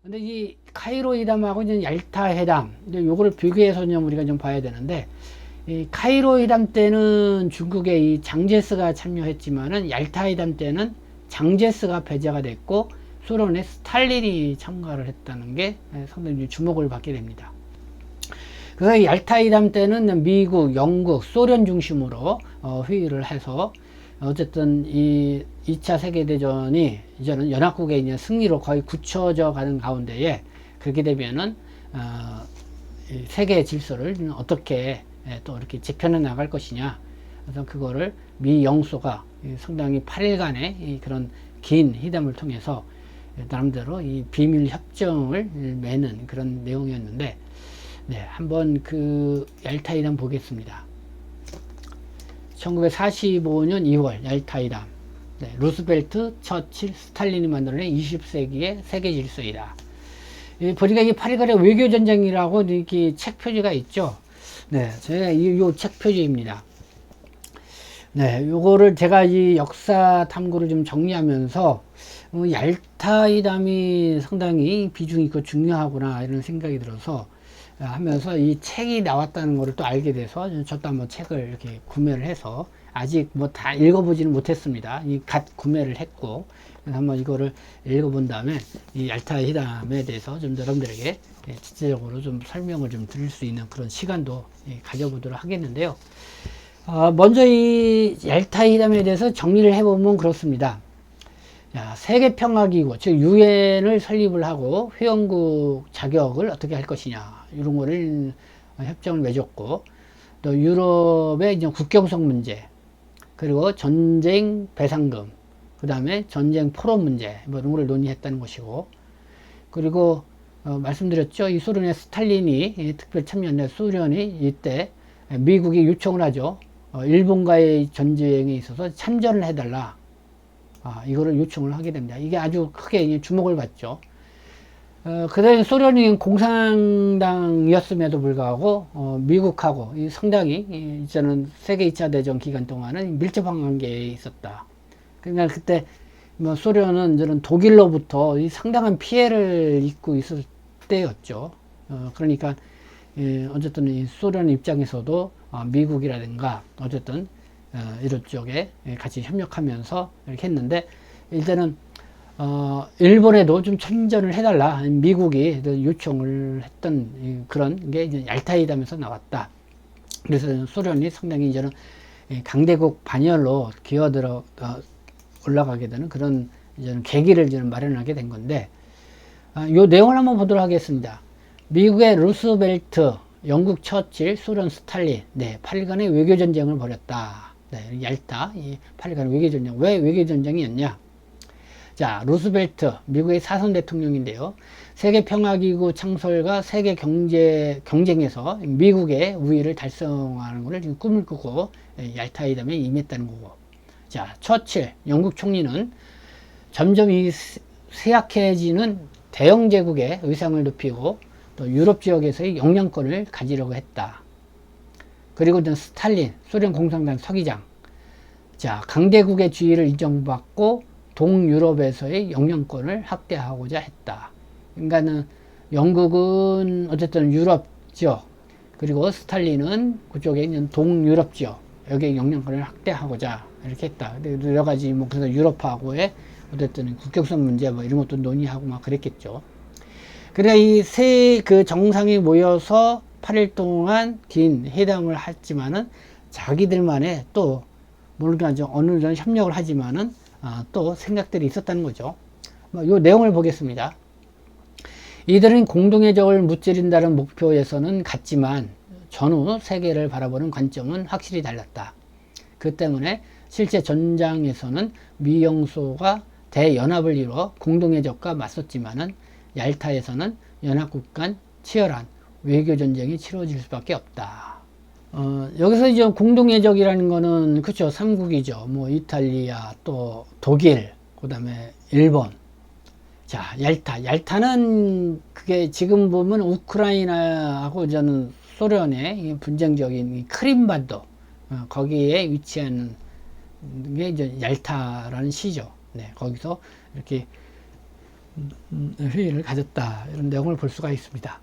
근데 이 카이로 회담하고 이제 얄타 회담, 이제 요거를 비교해서 좀 우리가 좀 봐야 되는데, 이 카이로 회담 때는 중국의 이 장제스가 참여했지만은 얄타 회담 때는 장제스가 배제가 됐고 소련의 스탈린이 참가를 했다는 게 상당히 주목을 받게 됩니다. 그래서 얄타 회담 때는 미국, 영국, 소련 중심으로 회의를 해서 어쨌든 이 2차 세계대전이 이제는 연합국의 이제 승리로 거의 굳혀져 가는 가운데에 그렇게 되면은 세계 질서를 어떻게 또 이렇게 재편해 나갈 것이냐. 그래서 그거를 미 영소가 상당히 8일간의 그런 긴 회담을 통해서 나름대로 이 비밀 협정을 맺는 그런 내용이었는데, 네, 한번 그 얄타 회담 보겠습니다. 1945년 2월 얄타 회담. 네, 루스벨트, 처칠, 스탈린이 만들어낸 20세기의 세계 질서이다. 보니까 이 8일간의 외교전쟁이라고 이렇게 책 표지가 있죠. 네, 제가 이 책 표지입니다. 네, 요거를 제가 이 역사 탐구를 좀 정리하면서 얄타 회담이 상당히 비중이 있고 중요하구나 이런 생각이 들어서 하면서 이 책이 나왔다는 것을 또 알게 돼서 저도 한번 책을 이렇게 구매를 해서 아직 뭐 다 읽어보지는 못했습니다. 이 갓 구매를 했고 그래서 한번 이거를 읽어본 다음에 이 얄타 회담에 대해서 좀 여러분들에게実적으로 좀 설명을 좀 드릴 수 있는 그런 시간도 가져보도록 하겠는데요. 먼저 이 얄타 회담에 대해서 정리를 해보면 그렇습니다. 세계평화기구, 즉 유엔을 설립을 하고 회원국 자격을 어떻게 할 것이냐 이런 거를 협정을 맺었고, 또 유럽의 이제 국경선 문제, 그리고 전쟁 배상금, 그 다음에 전쟁 포로 문제 뭐 이런 걸 논의했다는 것이고, 그리고 말씀드렸죠. 이 소련의 스탈린이 특별 참여했는데 소련이 이때 미국이 요청을 하죠. 일본과의 전쟁에 있어서 참전을 해달라. 이거를 요청을 하게 됩니다. 이게 아주 크게 주목을 받죠. 그 다음에 소련이 공산당이었음에도 불구하고 미국하고 상당히 이제는 세계 2차 대전 기간 동안은 밀접한 관계에 있었다. 그러니까 그때 뭐 소련은 이제는 독일로부터 상당한 피해를 입고 있을 때였죠. 그러니까 어쨌든 이 소련 입장에서도 미국이라든가 어쨌든 이런 쪽에 같이 협력하면서 이렇게 했는데, 일단은 일본에도 좀 참전을 해달라 미국이 요청을 했던 그런 게 이제 얄타 회담에서 나왔다. 그래서 소련이 상당히 이제는 강대국 반열로 기어들어 올라가게 되는 그런 이제는 계기를 이제 마련하게 된 건데, 요 내용을 한번 보도록 하겠습니다. 미국의 루스벨트, 영국 처칠, 소련 스탈린, 네, 8일간의 외교전쟁을 벌였다. 네, 얄타, 이 8일간 외교전쟁. 왜 외교전쟁이었냐? 자, 루스벨트, 미국의 사선 대통령인데요. 세계평화기구 창설과 세계 경쟁에서 미국의 우위를 달성하는 것을 지금 꿈을 꾸고 얄타 회담에 임했다는 거고. 자, 처칠, 영국 총리는 점점 이 쇠약해지는 대영 제국의 의상을 높이고 또 유럽 지역에서의 영향권을 가지려고 했다. 그리고 스탈린, 소련 공산당 서기장. 자, 강대국의 지위를 인정받고 동유럽에서의 영향권을 확대하고자 했다. 그러니까는 영국은 어쨌든 유럽 지역, 그리고 스탈린은 그쪽에 있는 동유럽 지역, 여기에 영향권을 확대하고자 이렇게 했다. 여러 가지 뭐 그래서 유럽하고의 어쨌든 국경선 문제 뭐 이런 것도 논의하고 막 그랬겠죠. 그러니까 이 세 그 정상이 모여서 8일 동안 긴 회담을 했지만은 자기들만의 또 물론 어느 정도 협력을 하지만은 또 생각들이 있었다는 거죠. 이 내용을 보겠습니다. 이들은 공동의 적을 무찌른다는 목표에서는 같지만 전후 세계를 바라보는 관점은 확실히 달랐다. 그 때문에 실제 전장에서는 미영소가 대연합을 이루어 공동의 적과 맞섰지만은 얄타에서는 연합국 간 치열한 외교전쟁이 치러질 수밖에 없다. 여기서 이제 공동예적이라는 거는, 그쵸, 3국이죠. 뭐, 이탈리아, 또, 독일, 그 다음에 일본. 자, 얄타. 얄타는 그게 지금 보면 우크라이나하고 저는 소련의 분쟁적인 크림반도, 거기에 위치한 게 이제 얄타라는 시죠. 네, 거기서 이렇게 회의를 가졌다. 이런 내용을 볼 수가 있습니다.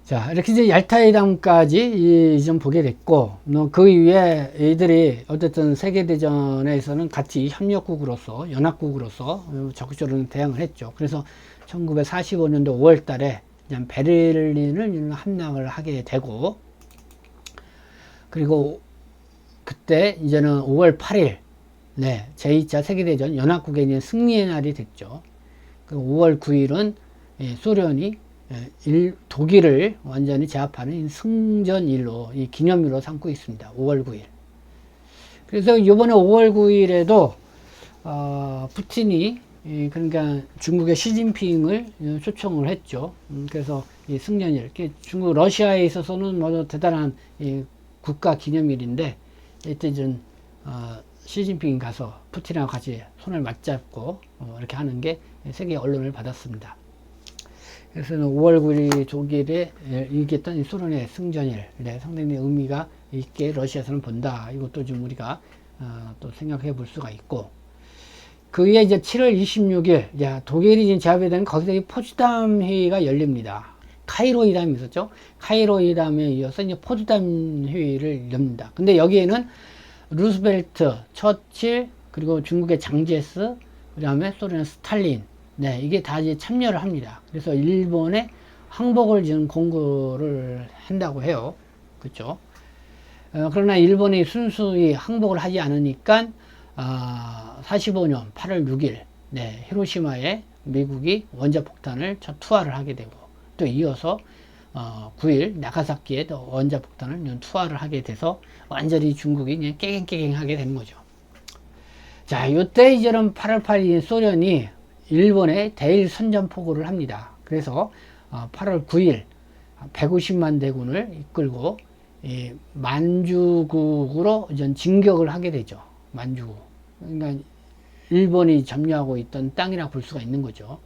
자, 이렇게 이제 얄타회담까지 좀 보게 됐고, 그 이후에 이들이 어쨌든 세계대전에서는 같이 협력국으로서, 연합국으로서 적극적으로 대응을 했죠. 그래서 1945년도 5월 달에 베를린을 함락을 하게 되고, 그리고 그때 이제는 5월 8일, 네, 제2차 세계대전 연합국의 이제 승리의 날이 됐죠. 그 5월 9일은 소련이 독일을 완전히 제압하는 승전일로, 이 기념일로 삼고 있습니다. 5월 9일. 그래서 이번에 5월 9일에도 푸틴이 그러니까 중국의 시진핑을 초청을 했죠. 그래서 이 승전일, 중국 러시아에 있어서는 뭐 대단한 국가 기념일인데, 이때 좀 시진핑이 가서 푸틴하고 같이 손을 맞잡고 이렇게 하는 게 세계 언론을 받았습니다. 그래서 5월 9일 독일에 이겼던 소련의 승전일, 네, 상당히 의미가 있게 러시아에서는 본다. 이것도 좀 우리가 또 생각해 볼 수가 있고, 그 위에 이제 7월 26일, 야, 독일이 이제 제압이 되는 거기서 이 포츠담 회의가 열립니다. 카이로 회담이 있었죠. 카이로 회담에 이어서 이제 포츠담 회의를 엽니다. 근데 여기에는 루스벨트, 처칠, 그리고 중국의 장제스, 그 다음에 소련의 스탈린, 네, 이게 다 이제 참여를 합니다. 그래서 일본에 항복을 지금 공고를 한다고 해요. 그렇죠? 그러나 일본이 순수히 항복을 하지 않으니까 45년 8월 6일, 네, 히로시마에 미국이 원자폭탄을 첫 투하를 하게 되고, 또 이어서 9일 나가사키에 또 원자폭탄을 투하를 하게 돼서 완전히 중국이 그냥 깨갱깨갱하게 되는 거죠. 자, 요때 이제는 8월 8일 소련이 일본에 대일 선전포고를 합니다. 그래서 8월 9일 150만 대군을 이끌고 만주국으로 이제 진격을 하게 되죠. 만주국. 그러니까 일본이 점유하고 있던 땅이라 볼 수가 있는 거죠.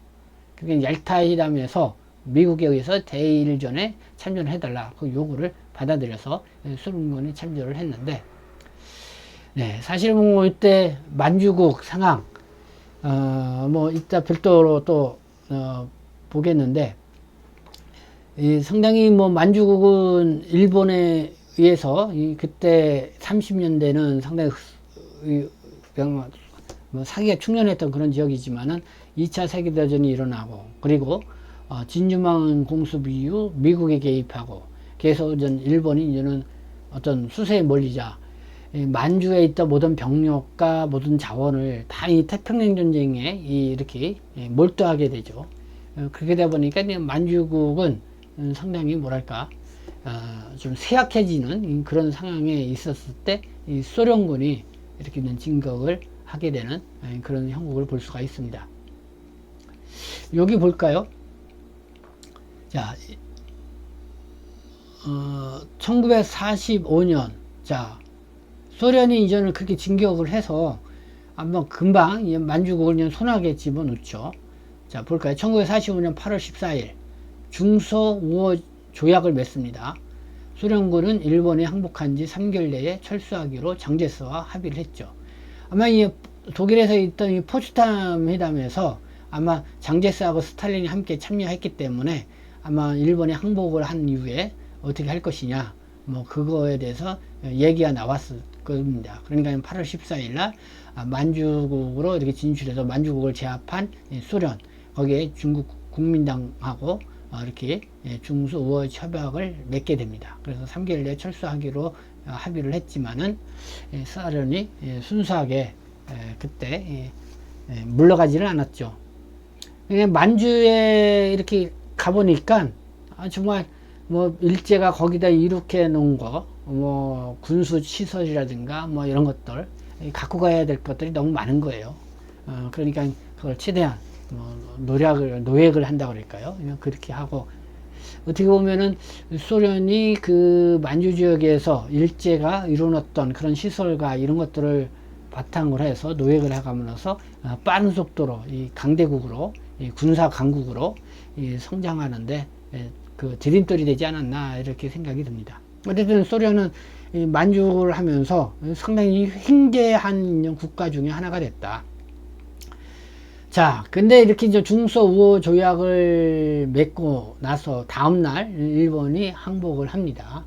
그러니까 얄타회담에서 미국에 의해서 대일전에 참전을 해달라 그 요구를 받아들여서 소련군이 참전을 했는데, 네, 사실 뭐 이때 만주국 상황 뭐 이따 별도로 또 보겠는데, 상당히 뭐 만주국은 일본에 의해서 그때 30년대는 상당히 뭐 사기가 충년했던 그런 지역이지만은 2차 세계대전이 일어나고, 그리고 진주만 공습 이후 미국에 개입하고, 그래서 일본이 이제는 어떤 수세에 몰리자 만주에 있던 모든 병력과 모든 자원을 다 이 태평양 전쟁에 이렇게 몰두하게 되죠. 그렇게 되다 보니까 만주국은 상당히 뭐랄까 좀 쇠약해지는 그런 상황에 있었을 때 이 소련군이 이렇게 진격을 하게 되는 그런 형국을 볼 수가 있습니다. 여기 볼까요? 자, 1945년, 자, 소련이 이전을 그렇게 진격을 해서 아마 금방 만주국을 그냥 손아귀에 집어넣죠. 자, 볼까요? 1945년 8월 14일 중소 우호 조약을 맺습니다. 소련군은 일본에 항복한 지 3개월 내에 철수하기로 장제스와 합의를 했죠. 아마 이 독일에서 있던 이 포츠담 회담에서 아마 장제스하고 스탈린이 함께 참여했기 때문에 아마 일본에 항복을 한 이후에 어떻게 할 것이냐, 뭐 그거에 대해서 얘기가 나왔을 겁니다. 그러니까 8월 14일 날 만주국으로 이렇게 진출해서 만주국을 제압한 소련, 거기에 중국 국민당하고 이렇게 중수 우호 협약을 맺게 됩니다. 그래서 3개월 내에 철수하기로 합의를 했지만은 소련이 순수하게 그때 물러가지는 않았죠. 만주에 이렇게 가보니까 정말 뭐 일제가 거기다 이룩해 놓은 거, 뭐 군수 시설이라든가 뭐 이런 것들 갖고 가야 될 것들이 너무 많은 거예요. 그러니까 그걸 최대한 노획을 한다고 그럴까요? 그렇게 하고, 어떻게 보면은 소련이 그 만주 지역에서 일제가 이뤄놨던 그런 시설과 이런 것들을 바탕으로 해서 노획을 해가면서 빠른 속도로 이 강대국으로, 이 군사 강국으로 성장하는데 그 디딤돌이 되지 않았나 이렇게 생각이 듭니다. 어쨌든 소련은 만주를 하면서 상당히 횡재한 국가 중에 하나가 됐다. 자, 근데 이렇게 이제 중소 우호 조약을 맺고 나서 다음날 일본이 항복을 합니다.